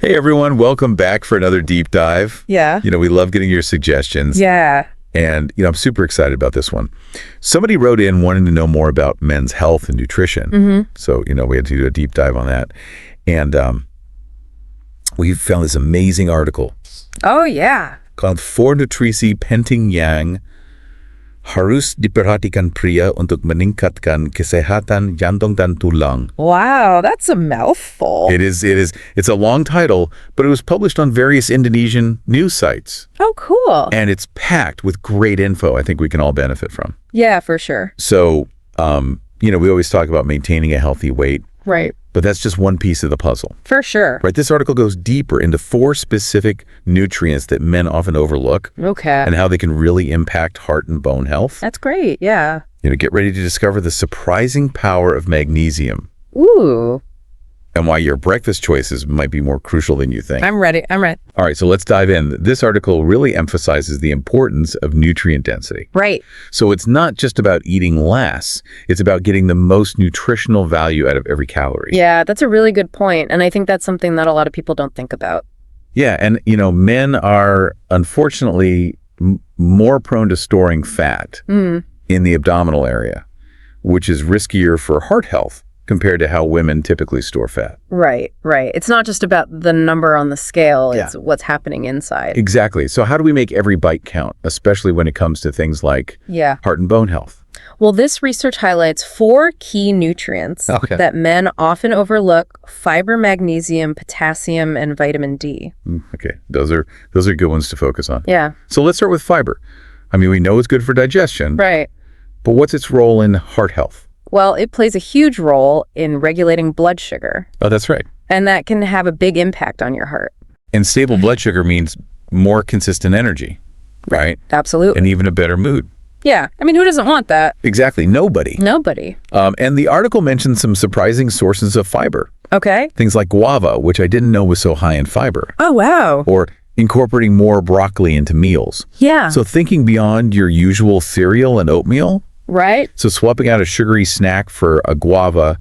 Hey everyone, welcome back for another deep dive. Yeah. We love getting your suggestions. Yeah. And, I'm super excited about this one. Somebody wrote in wanting to know more about men's health and nutrition. Mm-hmm. So, we had to do a deep dive on that. And we found this amazing article Oh, yeah. called 4 Nutrisi Penting Yang Harus Diperhatikan Pria untuk Meningkatkan Kesehatan Jantung dan Tulang. Wow, that's a mouthful. It is. It's a long title, but it was published on various Indonesian news sites. Oh, cool. And it's packed with great info I think we can all benefit from. Yeah, for sure. So, we always talk about maintaining a healthy weight, Right. but that's just one piece of the puzzle. For sure. Right? This article goes deeper into 4 specific nutrients that men often overlook Okay. and how they can really impact heart and bone health. That's great. Yeah. Get ready to discover the surprising power of magnesium Ooh. and why your breakfast choices might be more crucial than you think. I'm ready. All right, so let's dive in. This article really emphasizes the importance of nutrient density. Right. So it's not just about eating less, it's about getting the most nutritional value out of every calorie. Yeah, that's a really good point. And I think that's something that a lot of people don't think about. Yeah, and men are unfortunately more prone to storing fat in the abdominal area, which is riskier for heart health compared to how women typically store fat. Right. It's not just about the number on the scale. Yeah. It's what's happening inside. Exactly. So how do we make every bite count, especially when it comes to things like Yeah. heart and bone health? Well, this research highlights 4 key nutrients that men often overlook: fiber, magnesium, potassium, and vitamin D. Okay, those are good ones to focus on. Yeah. So let's start with fiber. We know it's good for digestion, Right. but what's its role in heart health? Well, it plays a huge role in regulating blood sugar, Oh, that's right. and that can have a big impact on your heart. And stable blood sugar means more consistent energy, right? Absolutely. And even a better mood. Yeah. Who doesn't want that? Exactly. Nobody. Nobody. And the article mentions some surprising sources of fiber. Okay. Things like guava, which I didn't know was so high in fiber, Oh, wow. or incorporating more broccoli into meals. Yeah. So thinking beyond your usual cereal and oatmeal, Right? so swapping out a sugary snack for a guava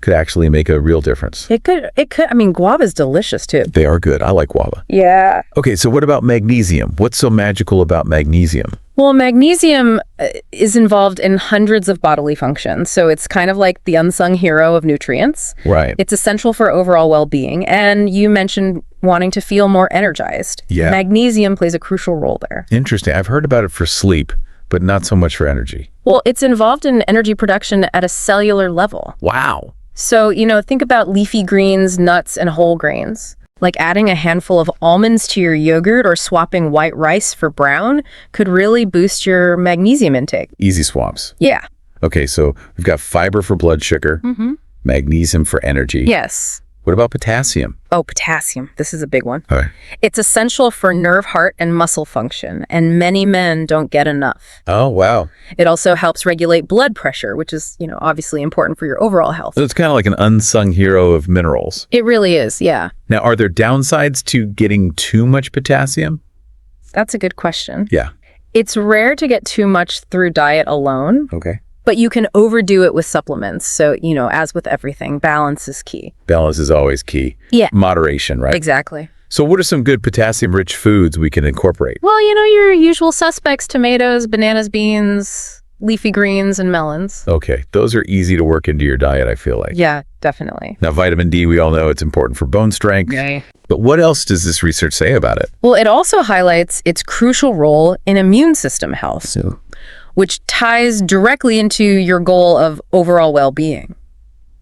could actually make a real difference. It could. Guava's delicious, too. They are good. I like guava. Yeah. Okay, so what about magnesium? What's so magical about magnesium? Well, magnesium is involved in hundreds of bodily functions, so it's kind of like the unsung hero of nutrients. Right. It's essential for overall well-being, and you mentioned wanting to feel more energized. Yeah. Magnesium plays a crucial role there. Interesting. I've heard about it for sleep, but not so much for energy. Well, it's involved in energy production at a cellular level. Wow. So, think about leafy greens, nuts, and whole grains. Like adding a handful of almonds to your yogurt or swapping white rice for brown could really boost your magnesium intake. Easy swaps. Yeah. Okay, so we've got fiber for blood sugar, magnesium for energy. Yes. What about potassium? Oh, potassium. This is a big one. All right. It's essential for nerve, heart, and muscle function, and many men don't get enough. Oh, wow. It also helps regulate blood pressure, which is, obviously important for your overall health. So it's kind of like an unsung hero of minerals. It really is, yeah. Now, are there downsides to getting too much potassium? That's a good question. Yeah. It's rare to get too much through diet alone, Okay. but you can overdo it with supplements. So, as with everything, balance is key. Balance is always key. Yeah. Moderation, right? Exactly. So what are some good potassium-rich foods we can incorporate? Well, your usual suspects: tomatoes, bananas, beans, leafy greens, and melons. Okay, those are easy to work into your diet, I feel like. Yeah, definitely. Now, vitamin D, we all know it's important for bone strength. Yeah. But what else does this research say about it? Well, it also highlights its crucial role in immune system health, which ties directly into your goal of overall well-being.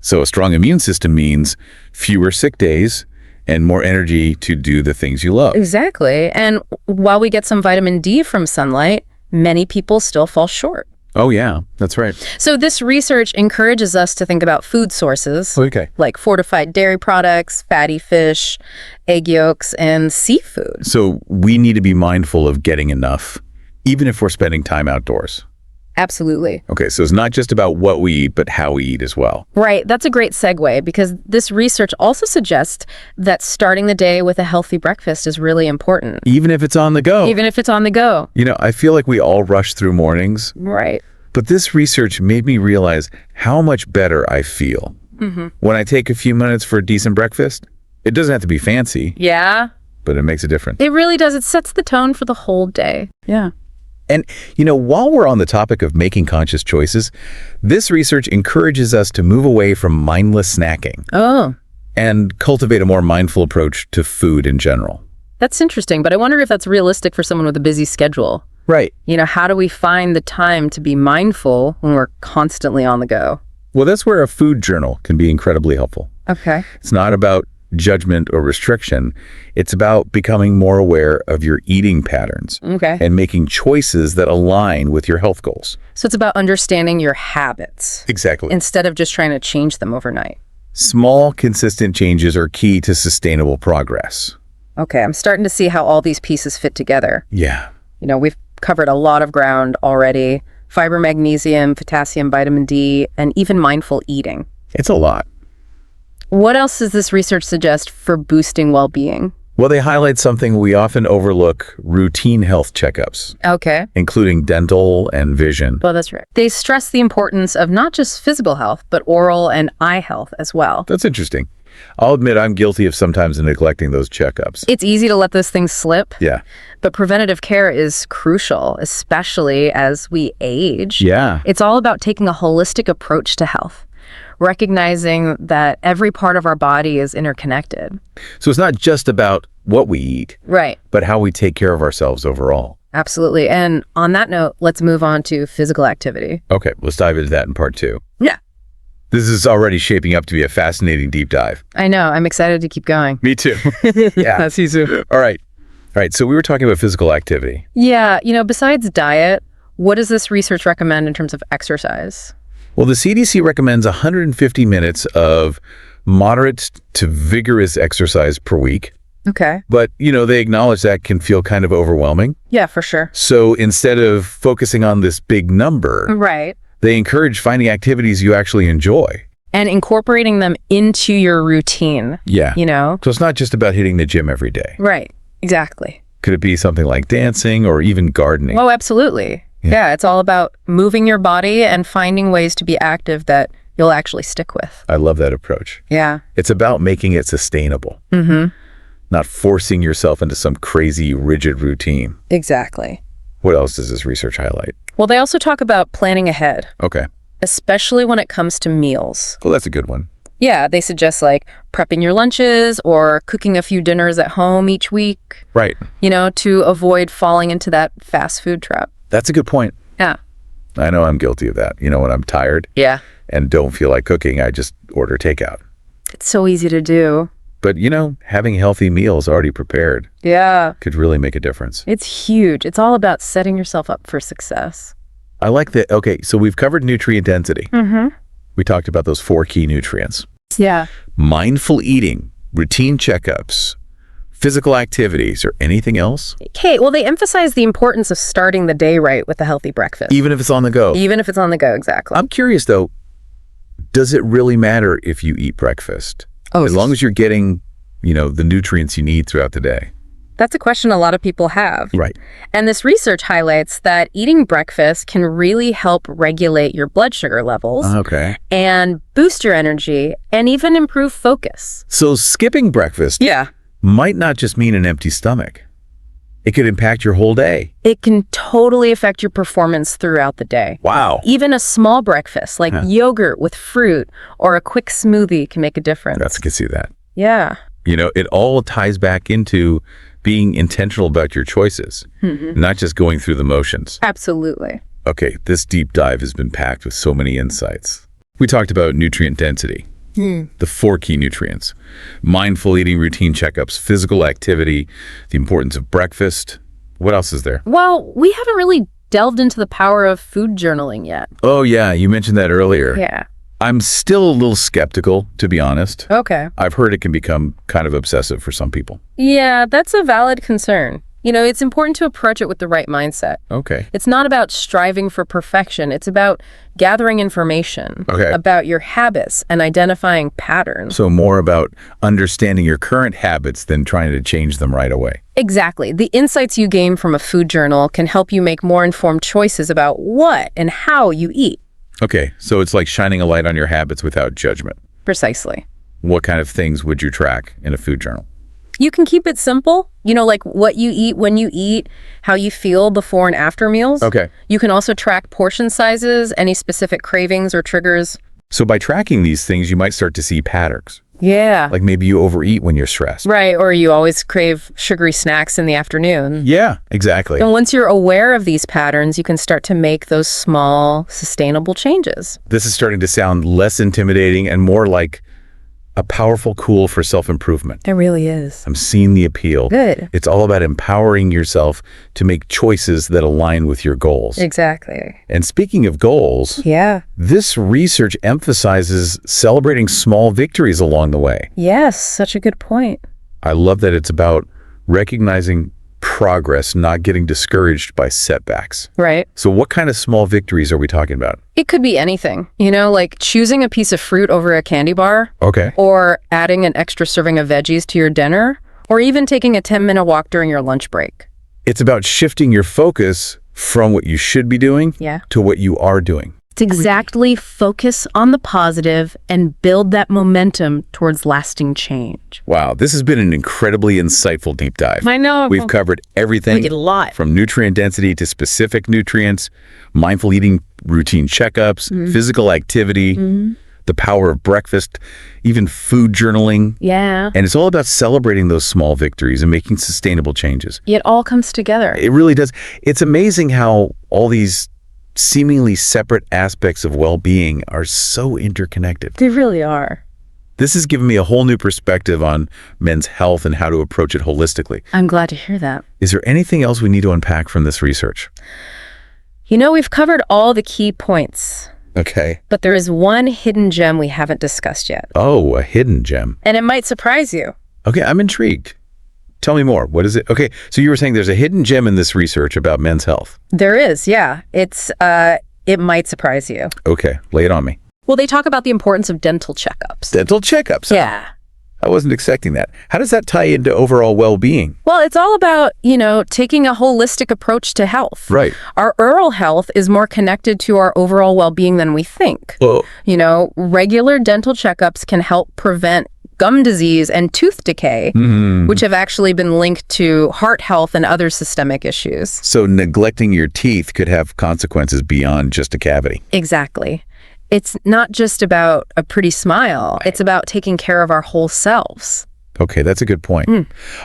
So a strong immune system means fewer sick days and more energy to do the things you love. Exactly. And while we get some vitamin D from sunlight, many people still fall short. Oh, yeah, that's right. So this research encourages us to think about food sources Okay. like fortified dairy products, fatty fish, egg yolks, and seafood. So we need to be mindful of getting enough, even if we're spending time outdoors. Absolutely. Okay, so it's not just about what we eat, but how we eat as well. Right. That's a great segue, because this research also suggests that starting the day with a healthy breakfast is really important. Even if it's on the go. Even if it's on the go. I feel like we all rush through mornings, Right. but this research made me realize how much better I feel when I take a few minutes for a decent breakfast. It doesn't have to be fancy, Yeah, but it makes a difference. it really does. It sets the tone for the whole day. Yeah. And, while we're on the topic of making conscious choices, this research encourages us to move away from mindless snacking Oh, and cultivate a more mindful approach to food in general. that's interesting. But I wonder if that's realistic for someone with a busy schedule. Right. How do we find the time to be mindful when we're constantly on the go? Well, that's where a food journal can be incredibly helpful. Okay. It's not about judgment or restriction. It's about becoming more aware of your eating patterns Okay. and making choices that align with your health goals. So it's about understanding your habits Exactly. instead of just trying to change them overnight. Small, consistent changes are key to sustainable progress. Okay, I'm starting to see how all these pieces fit together. Yeah. We've covered a lot of ground already. Fiber, magnesium, potassium, vitamin D, and even mindful eating. It's a lot. What else does this research suggest for boosting well-being? Well, they highlight something we often overlook: routine health checkups, Okay. including dental and vision. Well, that's right. They stress the importance of not just physical health, but oral and eye health as well. That's interesting. I'll admit I'm guilty of sometimes neglecting those checkups. It's easy to let those things slip, Yeah. but preventative care is crucial, especially as we age. Yeah. It's all about taking a holistic approach to health, recognizing that every part of our body is interconnected. So it's not just about what we eat, Right. but how we take care of ourselves overall. Absolutely. And on that note, let's move on to physical activity. Okay, let's dive into that in part 2. Yeah. This is already shaping up to be a fascinating deep dive. I know. I'm excited to keep going. Me too. Yeah. That's easy. All right. So we were talking about physical activity. Yeah. Besides diet, what does this research recommend in terms of exercise? Well, the CDC recommends 150 minutes of moderate to vigorous exercise per week. Okay. But, they acknowledge that can feel kind of overwhelming. Yeah, for sure. So instead of focusing on this big number, Right. they encourage finding activities you actually enjoy. And incorporating them into your routine, Yeah. you know? So it's not just about hitting the gym every day. Right. Exactly. Could it be something like dancing or even gardening? Oh, absolutely. Yeah, it's all about moving your body and finding ways to be active that you'll actually stick with. I love that approach. Yeah. It's about making it sustainable, not forcing yourself into some crazy, rigid routine. Exactly. What else does this research highlight? Well, they also talk about planning ahead, Okay. especially when it comes to meals. Well, that's a good one. Yeah, they suggest prepping your lunches or cooking a few dinners at home each week, Right. to avoid falling into that fast food trap. That's a good point. Yeah. I know I'm guilty of that. When I'm tired Yeah. and don't feel like cooking, I just order takeout. It's so easy to do. But, having healthy meals already prepared Yeah. could really make a difference. It's huge. It's all about setting yourself up for success. I like that. Okay, so we've covered nutrient density. We talked about those 4 key nutrients. Yeah. Mindful eating, routine checkups, physical activities, or anything else? Okay, well, they emphasize the importance of starting the day right with a healthy breakfast. Even if it's on the go. Even if it's on the go, exactly. I'm curious, though, does it really matter if you eat breakfast? Oh, as long as you're getting, the nutrients you need throughout the day. That's a question a lot of people have. Right. And this research highlights that eating breakfast can really help regulate your blood sugar levels Okay. and boost your energy and even improve focus. So skipping breakfast Yeah. might not just mean an empty stomach. It could impact your whole day. It can totally affect your performance throughout the day. Wow. Even a small breakfast like yogurt with fruit or a quick smoothie can make a difference. I can see that. Yeah. It all ties back into being intentional about your choices, not just going through the motions. Absolutely. Okay, this deep dive has been packed with so many insights. We talked about nutrient density, the 4 key nutrients, mindful eating, routine checkups, physical activity, the importance of breakfast. What else is there? Well, we haven't really delved into the power of food journaling yet. Oh yeah, you mentioned that earlier. Yeah. I'm still a little skeptical, to be honest. Okay. I've heard it can become kind of obsessive for some people. Yeah, that's a valid concern. It's important to approach it with the right mindset. Okay. It's not about striving for perfection. It's about gathering information Okay. about your habits and identifying patterns. So more about understanding your current habits than trying to change them right away. Exactly. The insights you gain from a food journal can help you make more informed choices about what and how you eat. Okay, so it's like shining a light on your habits without judgment. Precisely. What kind of things would you track in a food journal? You can keep it simple, like what you eat, when you eat, how you feel before and after meals. Okay. You can also track portion sizes, any specific cravings or triggers. So by tracking these things, you might start to see patterns. Yeah. Like maybe you overeat when you're stressed. Right, or you always crave sugary snacks in the afternoon. Yeah, exactly. And once you're aware of these patterns, you can start to make those small, sustainable changes. This is starting to sound less intimidating and more like a powerful tool for self-improvement. It really is. I'm seeing the appeal. Good. It's all about empowering yourself to make choices that align with your goals. Exactly. And speaking of goals, Yeah. this research emphasizes celebrating small victories along the way. Yes, such a good point. I love that it's about recognizing progress, not getting discouraged by setbacks. Right. So what kind of small victories are we talking about? It could be anything, like choosing a piece of fruit over a candy bar, Okay. or adding an extra serving of veggies to your dinner, or even taking a 10-minute walk during your lunch break. It's about shifting your focus from what you should be doing to what you are doing. It's exactly focus on the positive and build that momentum towards lasting change. Wow, this has been an incredibly insightful deep dive. I know. We've covered everything. We did a lot. From nutrient density to specific nutrients, mindful eating, routine checkups, physical activity, the power of breakfast, even food journaling. Yeah. And it's all about celebrating those small victories and making sustainable changes. It all comes together. It really does. It's amazing how all these seemingly separate aspects of well-being are so interconnected. They really are. This has given me a whole new perspective on men's health and how to approach it holistically. I'm glad to hear that. Is there anything else we need to unpack from this research? We've covered all the key points, Okay. but there is one hidden gem we haven't discussed yet. Oh, a hidden gem. And it might surprise you. Okay, I'm intrigued. Tell me more. What is it? Okay, so you were saying there's a hidden gem in this research about men's health. There is, yeah. It might surprise you. Okay, lay it on me. Well, they talk about the importance of dental checkups. Dental checkups. Yeah. I wasn't expecting that. How does that tie into overall well-being? Well, it's all about, taking a holistic approach to health. Right. Our oral health is more connected to our overall well-being than we think. Whoa. Regular dental checkups can help prevent gum disease and tooth decay, which have actually been linked to heart health and other systemic issues. So neglecting your teeth could have consequences beyond just a cavity. Exactly. It's not just about a pretty smile. It's about taking care of our whole selves. Okay, that's a good point.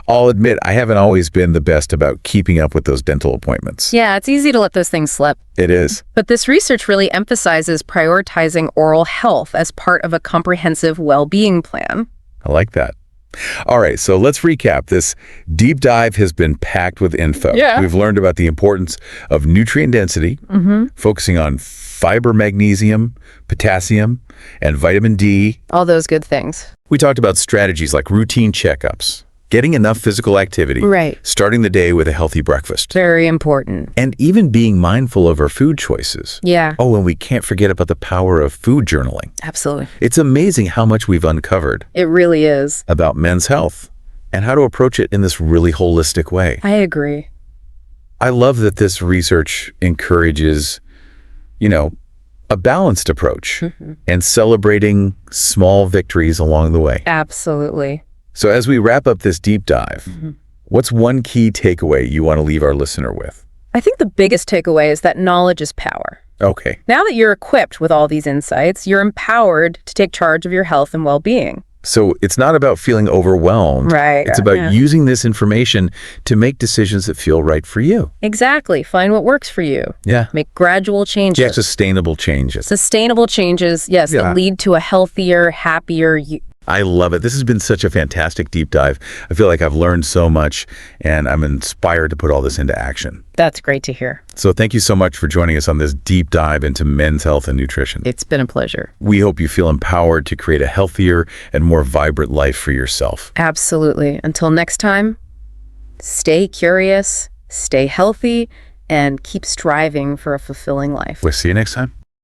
I'll admit I haven't always been the best about keeping up with those dental appointments. Yeah, it's easy to let those things slip. It is. But this research really emphasizes prioritizing oral health as part of a comprehensive well-being plan. I like that. All right, so let's recap. This deep dive has been packed with info. Yeah. We've learned about the importance of nutrient density, focusing on fiber, magnesium, potassium, and vitamin D. All those good things. We talked about strategies like routine checkups, getting enough physical activity, Right. starting the day with a healthy breakfast, Very important. and even being mindful of our food choices. Yeah, Oh, and we can't forget about the power of food journaling. absolutely. It's amazing how much we've uncovered It really is. about men's health and how to approach it in this really holistic way. I agree. I love that this research encourages, a balanced approach and celebrating small victories along the way. Absolutely. So as we wrap up this deep dive, what's one key takeaway you want to leave our listener with? I think the biggest takeaway is that knowledge is power. Okay. Now that you're equipped with all these insights, you're empowered to take charge of your health and well-being. So it's not about feeling overwhelmed. Right. It's about Yeah. using this information to make decisions that feel right for you. Exactly. Find what works for you. Yeah. Make gradual changes. Yeah, sustainable changes. Sustainable changes, yes, Yeah. that lead to a healthier, happier you. I love it. This has been such a fantastic deep dive. I feel like I've learned so much, and I'm inspired to put all this into action. That's great to hear. So thank you so much for joining us on this deep dive into men's health and nutrition. It's been a pleasure. We hope you feel empowered to create a healthier and more vibrant life for yourself. Absolutely. Until next time, stay curious, stay healthy, and keep striving for a fulfilling life. We'll see you next time.